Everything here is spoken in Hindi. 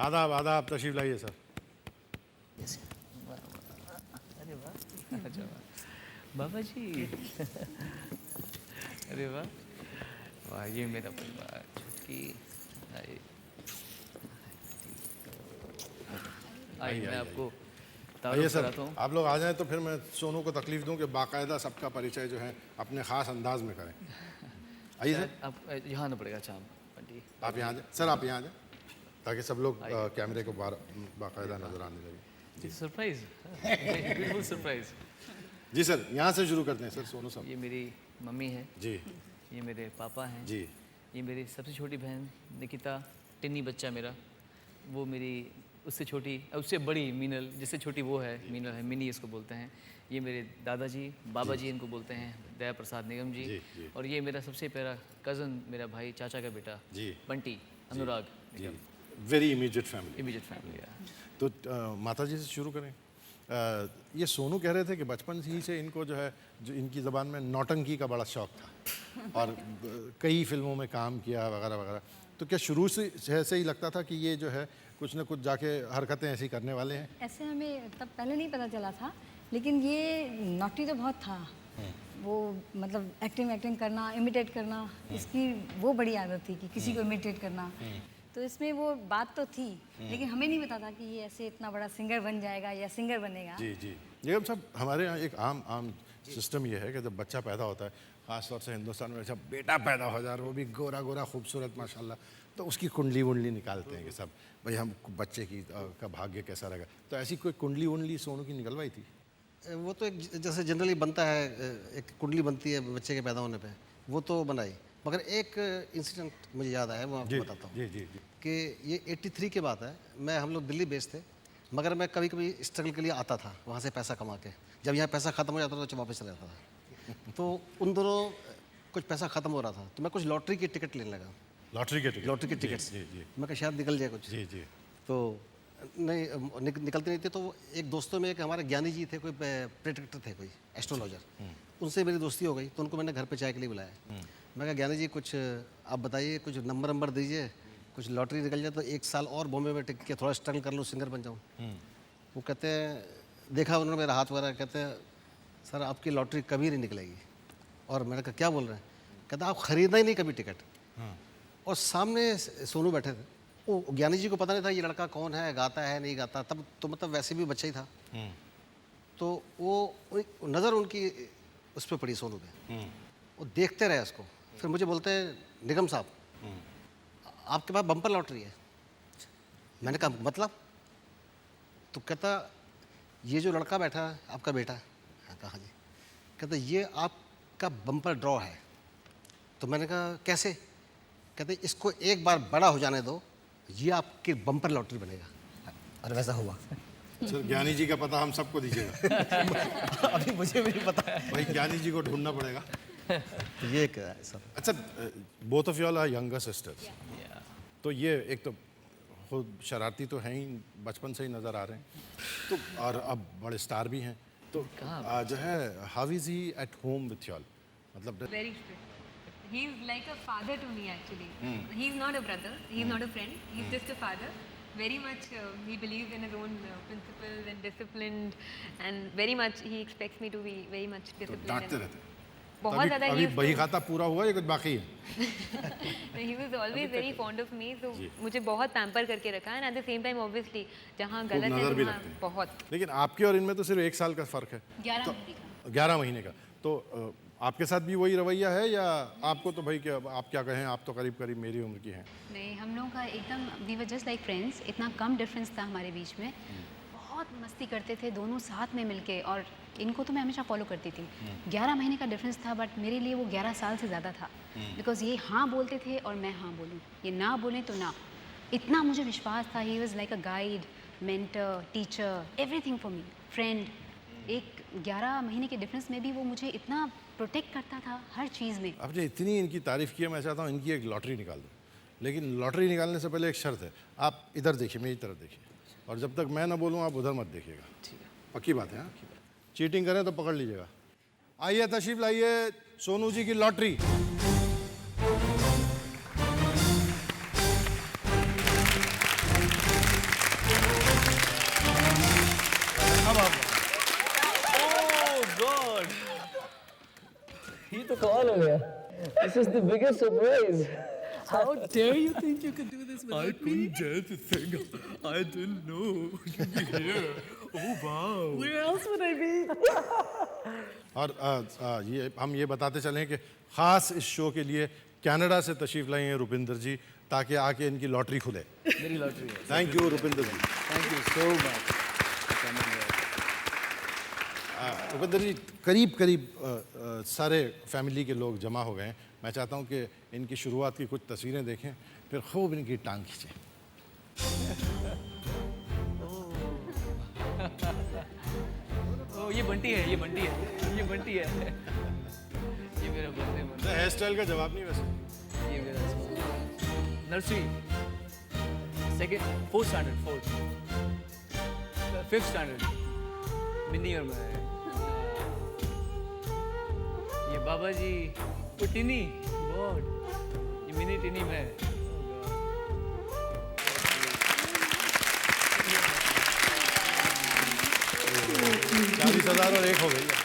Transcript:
आदाब आदाब, तशरीफ लाइए सर। अरे वाह, अच्छा वाह बाबा जी। अरे वाह वाह, ये मेरा परिवार छुटकी। आइए आइए, मैं आपको आइए तारुफ सर, कराता हूँ। आप लोग आ जाएं तो फिर मैं सोनू को तकलीफ दूं कि बाकायदा सबका परिचय जो है अपने ख़ास अंदाज में करें। आइए सर, आप यहाँ आना पड़ेगा। अच्छा आंटी, आप यहाँ आ जाए। सर आप यहाँ आ जाए ताकि सब लोग कैमरे को बाकायदा नज़र आने लगे। सरप्राइज, बिल्कुल सरप्राइज। जी सर, यहाँ से शुरू करते हैं सर। सोनू साहब। ये मेरी मम्मी है जी ये मेरे पापा हैं जी ये मेरी सबसे छोटी बहन निकिता, टिन्नी बच्चा मेरा, वो मेरी उससे छोटी, उससे बड़ी मीनल, जिससे छोटी वो है मीनल है, मिनी इसको बोलते हैं। ये मेरे दादाजी, बाबा जी इनको बोलते हैं, दया प्रसाद निगम जी। जी। और ये मेरा सबसे प्यारा कज़न, मेरा भाई, चाचा का बेटा जी बंटी अनुराग। जी, very immediate family. Immediate family है। तो माता जी से शुरू करें। ये सोनू कह रहे थे कि बचपन ही से इनको जो है, जो इनकी ज़बान में नौटंकी का बड़ा शौक़ था और कई फिल्मों में काम किया वगैरह वगैरह। तो क्या शुरू से ऐसे ही लगता था कि ये जो है कुछ ना कुछ जाके हरकतें ऐसी करने वाले हैं? ऐसे हमें तब पहले नहीं पता चला था, लेकिन ये नॉटी तो बहुत था। वो मतलब एक्टिंग करना, इमिटेट करना, इसकी वो बड़ी आदत थी कि किसी को इमिटेट करना। तो इसमें वो बात तो थी, लेकिन हमें नहीं पता था कि ये ऐसे इतना बड़ा सिंगर बन जाएगा या सिंगर बनेगा। जी ये हम सब, हमारे यहाँ एक आम सिस्टम ये है कि जब बच्चा पैदा होता है, ख़ास तौर से हिंदुस्तान में, जब बेटा पैदा हो जाए, वो भी गोरा गोरा खूबसूरत माशाल्लाह, तो उसकी कुंडली वुंडली निकालते हैं कि सब भाई हम बच्चे की का भाग्य कैसा रहेगा। तो ऐसी कोई कुंडली वुंडली सोनू की निकलवाई थी? वो तो एक जैसे जनरली बनता है, एक कुंडली बनती है बच्चे के पैदा होने पे, वो तो बनाई। मगर एक इंसिडेंट मुझे याद आया, वो आपको बताता हूँ। जी कि ये 83 की बात है। मैं हम लोग दिल्ली बेस्ड थे, मगर मैं कभी कभी स्ट्रगल के लिए आता था वहाँ से पैसा कमा के। जब यहाँ पैसा ख़त्म हो जाता था तो वापस चला जाता था। तो उन दोनों कुछ पैसा ख़त्म हो रहा था, तो मैं कुछ लॉटरी की टिकट लेने लगा। लॉटरी के टिकट? जी। मैं कहा शायद निकल जाए कुछ। जी। तो नहीं निकलते नहीं थे। तो एक दोस्तों में एक हमारे ज्ञानी जी थे, कोई प्रेडिक्टर थे, कोई एस्ट्रोलॉजर। उनसे मेरी दोस्ती हो गई, तो उनको मैंने घर पे चाय के लिए बुलाया। मैं कहा ज्ञानी जी कुछ आप बताइए, कुछ नंबर दीजिए, कुछ लॉटरी निकल जाए तो 1 साल और बॉम्बे में टिक के थोड़ा स्ट्रगल कर लूँ, सिंगर बन जाऊँ। वो कहते हैं, देखा उन्होंने मेरा हाथ वगैरह, कहते हैं सर आपकी लॉटरी कभी नहीं निकलेगी। और मैंने कहा क्या बोल रहे हैं? कहते आप ख़रीदना ही नहीं कभी टिकट। और सामने सोनू बैठे थे। वो ज्ञानी जी को पता नहीं था ये लड़का कौन है, गाता है नहीं गाता, तब तो मतलब वैसे भी बच्चा ही था। तो वो नज़र उनकी उस पर पड़ी, सोनू पे। वो देखते रहे उसको। फिर मुझे बोलते हैं निगम साहब आपके पास बम्पर लॉटरी है। मैंने कहा मतलब? तो कहता ये जो लड़का बैठा है आपका बेटा? मैंने कहा हाँ जी। कहता ये आपका बम्पर ड्रॉ है। तो मैंने कहा कैसे? कहते इसको एक बार बड़ा हो जाने दो, ये आपकी बम्पर लॉटरी बनेगा। और वैसा हुआ। सर ज्ञानी जी का पता हम सबको दीजिएगा। अभी मुझे भी नहीं पता। भाई ज्ञानी जी को ढूंढना पड़ेगा। तो ये क्या है सर? अच्छा, both of y'all are younger sisters. तो ये एक तो खुद शरारती तो हैं ही, बचपन से ही नज़र आ रहे हैं, तो और अब बड़े स्टार भी हैं। तो जो है, how is he at home with y'all? मतलब Very strict. He's like a father to me actually. He's not a brother. He's not a friend. He's just a father. Very much he believes in his own principles and disciplined, and very much he expects me to be very much disciplined. डांटते and रहते हैं। बहुत ज़्यादा अभी बही खाता पूरा हुआ या कुछ बाकी है? he was always very fond of me, so मुझे बहुत पैम्पर करके रखा है, and at the same time obviously जहाँ गलत है नज़र भी वहाँ रखते हैं। बहुत। लेकिन आपके और इनमें तो सिर्फ 1 साल का फ़र्क है। 11 महीने का। तो आपके साथ भी वही रवैया है या आपको तो भाई क्या, आप क्या कहें, आप तो करीब करीब मेरी उम्र की हैं। नहीं, हम लोगों का एकदम we were just like friends. इतना कम डिफरेंस था हमारे बीच में। बहुत मस्ती करते थे दोनों साथ में मिलके, और इनको तो मैं हमेशा फॉलो करती थी। 11 महीने का डिफरेंस था, बट मेरे लिए वो 11 साल से ज़्यादा था। बिकॉज ये हाँ बोलते थे और मैं हाँ बोलूँ, ये ना बोलें तो ना। इतना मुझे विश्वास था। He was like a guide, mentor, teacher, everything for me, friend. एक 11 महीने के डिफरेंस में भी वो मुझे इतना प्रोटेक्ट करता था हर चीज़ में। आपने इतनी इनकी तारीफ़ की है, मैं चाहता हूँ इनकी एक लॉटरी निकाल दूँ। लेकिन लॉटरी निकालने से पहले एक शर्त है, आप इधर देखिए, मेरी तरफ देखिए, और जब तक मैं ना बोलूँ आप उधर मत देखिएगा। ठीक है, पक्की बात है? हाँ, चीटिंग करें तो पकड़ लीजिएगा। आइए तशरीफ लाइए सोनू जी की लॉटरी। ये तो कमाल हो गया. This is the biggest surprise. How dare you think you could do this without me? I couldn't dare to think. I didn't know you'd be here. Oh wow. Where else would I be? और ये हम ये बताते चलें कि ख़ास इस शो के लिए कनाडा से तशरीफ़ लाई हैं रुपिंदर जी, ताकि आके इनकी लॉटरी खुले. मेरी लॉटरी है. Thank you Rupinder ji. Thank you so much. Rupinder ji, करीब करीब सारे फैमिली के लोग जमा हो गए हैं. मैं चाहता हूँ कि इनकी शुरुआत की कुछ तस्वीरें देखें, फिर खूब इनकी टांग खींचें. ओ ये बंटी है, ये बंटी है, ये बंटी है. ये मेरा बर्थडे मन. हेयर स्टाइल का जवाब नहीं वैसे. ये मेरा nursery second 4th standard 4th 5th standard mini और मैं. ये बाबा जी वो टिनी गॉड, ये मिनी टिनी मैं. 40,000 और एक हो गई है.